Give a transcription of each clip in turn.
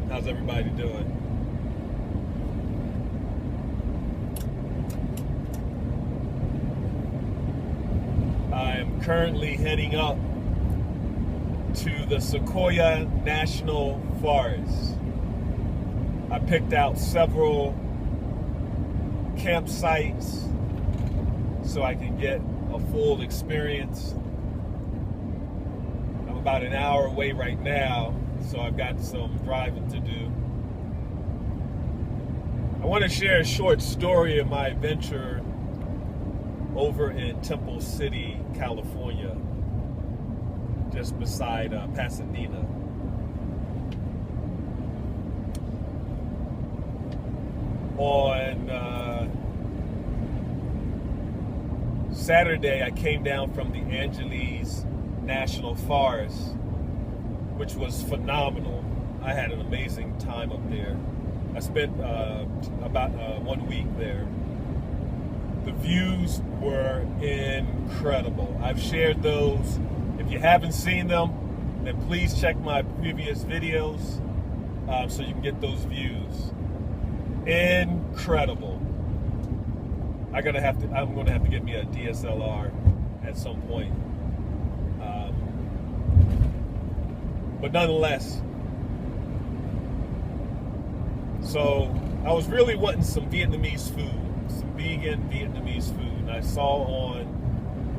How's everybody doing? I am currently heading up to the Sequoia National Forest. I picked out several campsites so I can get a full experience. I'm about an hour away right now, so I've got some driving to do. I want to share a short story of my adventure over in Temple City, California, just beside Pasadena. On Saturday, I came down from the Angeles National Forest, which was phenomenal. I had an amazing time up there. I spent about 1 week there. The views were incredible. I've shared those. If you haven't seen them, then please check my previous videos so you can get those views. Incredible. I'm gonna have to get me a DSLR at some point. But nonetheless, so I was really wanting some Vietnamese food, some vegan Vietnamese food. And I saw on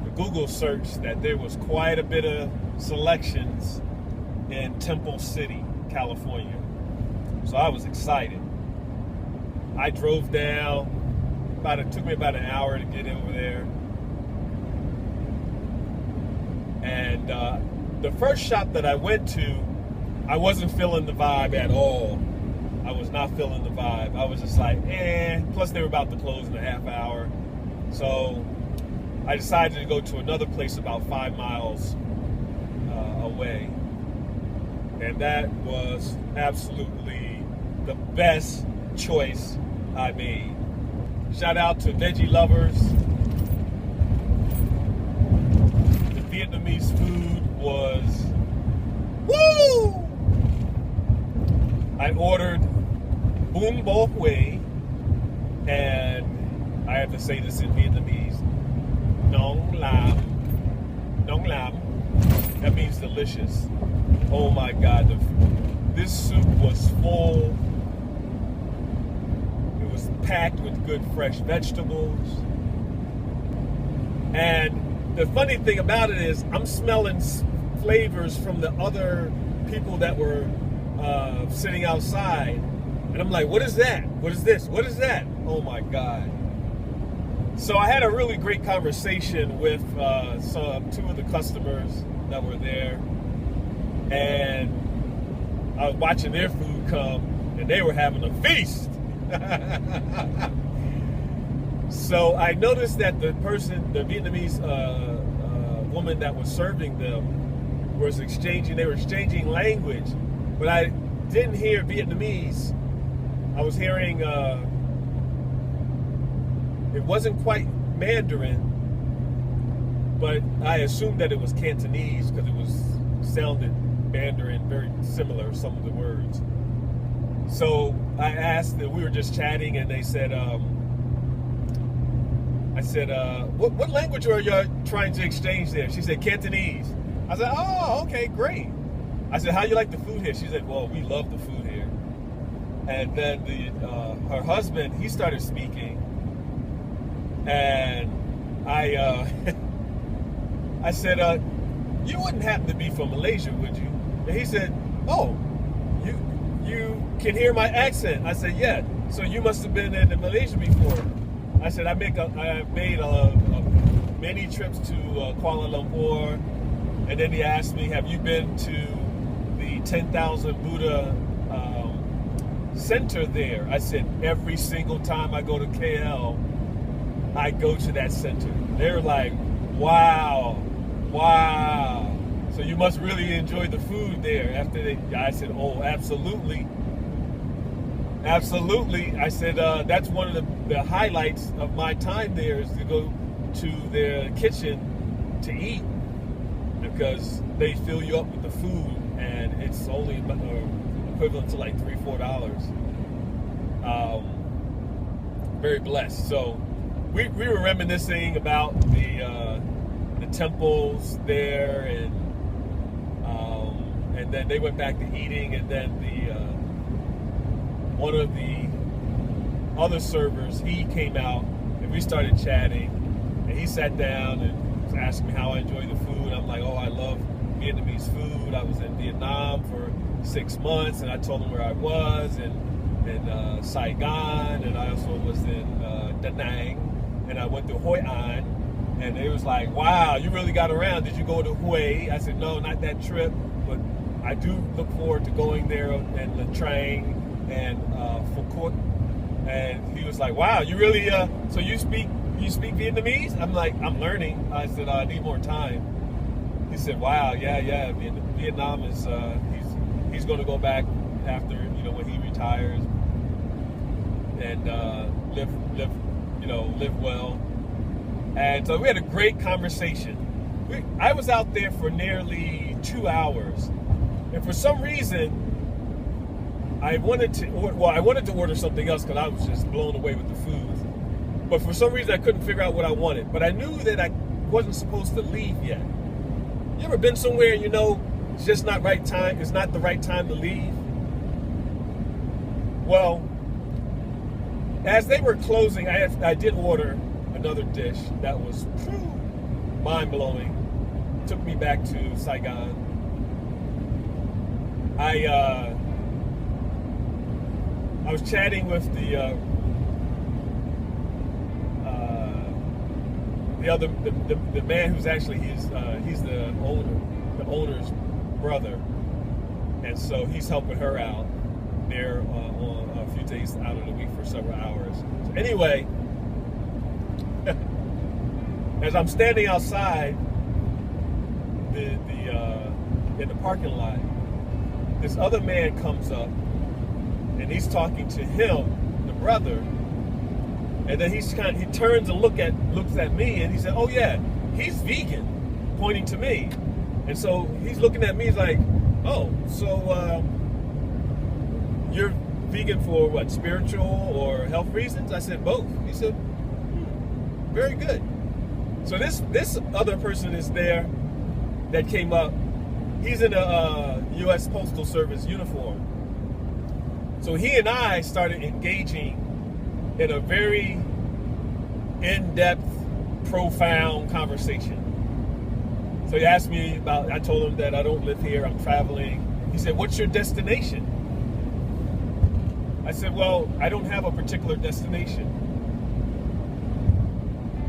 the Google search that there was quite a bit of selections in Temple City, California. So I was excited. I drove down. It took me about an hour to get over there. And the first shop that I went to, I wasn't feeling the vibe at all. I was not feeling the vibe. I was just like, eh. Plus they were about to close in a half hour. So I decided to go to another place about 5 miles away. And that was absolutely the best choice I made. Shout out to veggie lovers. The Vietnamese food was woo! I ordered bún bò Huế, and I have to say this in Vietnamese, nong lam. Nong lam, that means delicious. Oh my God, this soup was full. Packed with good fresh vegetables. And the funny thing about it is I'm smelling flavors from the other people that were sitting outside. And I'm like, what is that? What is this? What is that? Oh my God. So I had a really great conversation with two of the customers that were there. And I was watching their food come, and they were having a feast. So I noticed that the Vietnamese woman that was serving them they were exchanging language, but I didn't hear Vietnamese. I was hearing, it wasn't quite Mandarin, but I assumed that it was Cantonese because sounded Mandarin, very similar, some of the words. So I asked, we were just chatting, and they said, I said, what language are you trying to exchange there? She said, Cantonese. I said, oh, okay, great. I said, how you like the food here? She said, well, we love the food here. And then her husband, he started speaking, and I said, you wouldn't happen to be from Malaysia, would you? And he said, oh, you can hear my accent. I said, yeah. So you must have been in Malaysia before. I said, I made many trips to Kuala Lumpur. And then he asked me, have you been to the 10,000 Buddha center there? I said, every single time I go to KL, I go to that center. They're like, wow. So you must really enjoy the food there. I said, oh, absolutely. Absolutely. I said, that's one of the highlights of my time there, is to go to their kitchen to eat, because they fill you up with the food, and it's only a equivalent to like $3, $4. Very blessed. So we were reminiscing about the temples there, and then they went back to eating, and then one of the other servers, he came out, and we started chatting, and he sat down and was asking me how I enjoy the food. I'm like, oh, I love Vietnamese food. I was in Vietnam for 6 months, and I told him where I was, and Saigon, and I also was in Da Nang, and I went to Hoi An, and it was like, wow, you really got around. Did you go to Hue? I said, no, not that trip, but I do look forward to going there, and Nha Trang and Phu Quoc. And he was like, wow, you really, so you speak Vietnamese? I'm like, I'm learning. I said, I need more time. He said, wow, yeah, Vietnam is, he's going to go back after, when he retires, and live well. And so we had a great conversation. I was out there for nearly 2 hours, and for some reason, I wanted to order something else because I was just blown away with the food. But for some reason, I couldn't figure out what I wanted. But I knew that I wasn't supposed to leave yet. You ever been somewhere and it's just not right time? It's not the right time to leave. Well, as they were closing, I did order another dish that was mind-blowing. Took me back to Saigon. I was chatting with the man who's actually he's the owner's brother, and so he's helping her out there on a few days out of the week for several hours. So anyway, as I'm standing outside in the parking lot, this other man comes up, and he's talking to him, the brother, and then he turns and looks at me, and he said, "Oh yeah, he's vegan," pointing to me, and so he's looking at me. He's like, "Oh, so you're vegan for what, spiritual or health reasons?" I said, "Both." He said, "Very good." So this other person is there that came up. He's in a U.S. Postal Service uniform. So he and I started engaging in a very in-depth, profound conversation. So he asked me I told him that I don't live here, I'm traveling. He said, "What's your destination?" I said, "Well, I don't have a particular destination."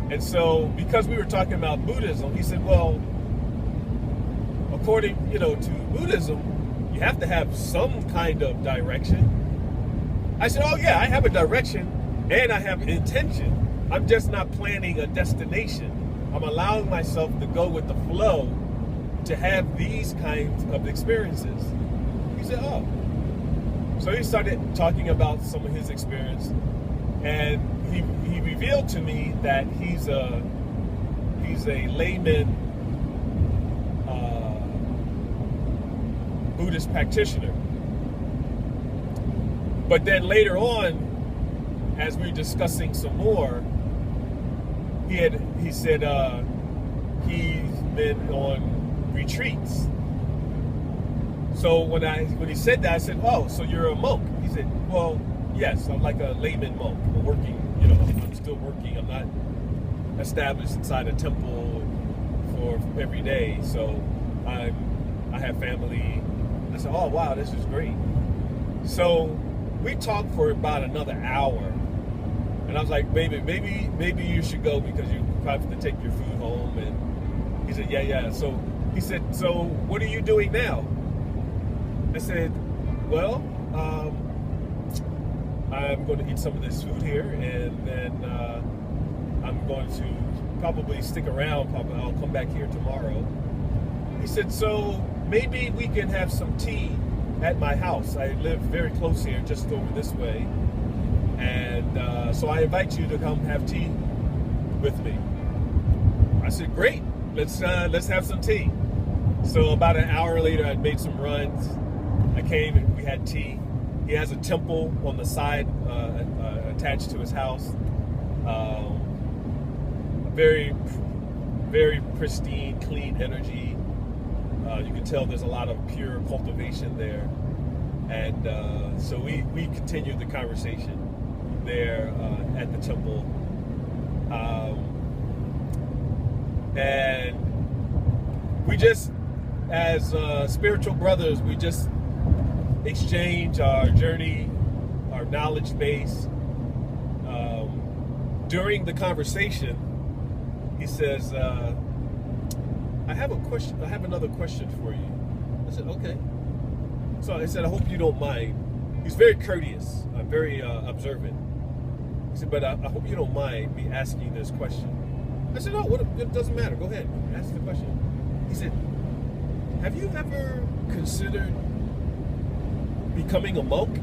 And so, because we were talking about Buddhism, he said, "Well, according, to Buddhism, you have to have some kind of direction." I said, "Oh yeah, I have a direction and I have intention. I'm just not planning a destination. I'm allowing myself to go with the flow to have these kinds of experiences." He said, "Oh." So he started talking about some of his experience, and he revealed to me that he's a layman Buddhist practitioner. But then later on, as we were discussing some more, he said he's been on retreats. So when he said that, I said, "Oh, so you're a monk?" He said, "Well, yes, I'm like a layman monk. I'm working, I'm still working. I'm not established inside a temple for every day. So I have family." I said, "Oh, wow, this is great." So we talked for about another hour, and I was like, maybe you should go because you probably have to take your food home. And he said, yeah. So he said, "So what are you doing now?" I said, "Well, I'm going to eat some of this food here, and then I'm going to probably stick around. Probably I'll come back here tomorrow." He said, "So maybe we can have some tea at my house. I live very close here, just over this way. And so I invite you to come have tea with me." I said, "Great, let's have some tea." So about an hour later, I'd made some runs, I came and we had tea. He has a temple on the side attached to his house. Very, very pristine, clean energy. You can tell there's a lot of pure cultivation there. And so we continued the conversation there at the temple. And we just, as spiritual brothers, we just exchange our journey, our knowledge base. During the conversation, he says, I have a question. I have another question for you. I said, okay. So I said, I hope you don't mind. He's very courteous, very observant. He said, but I hope you don't mind me asking this question. I said, no, it doesn't matter. Go ahead, ask the question. He said, have you ever considered becoming a monk?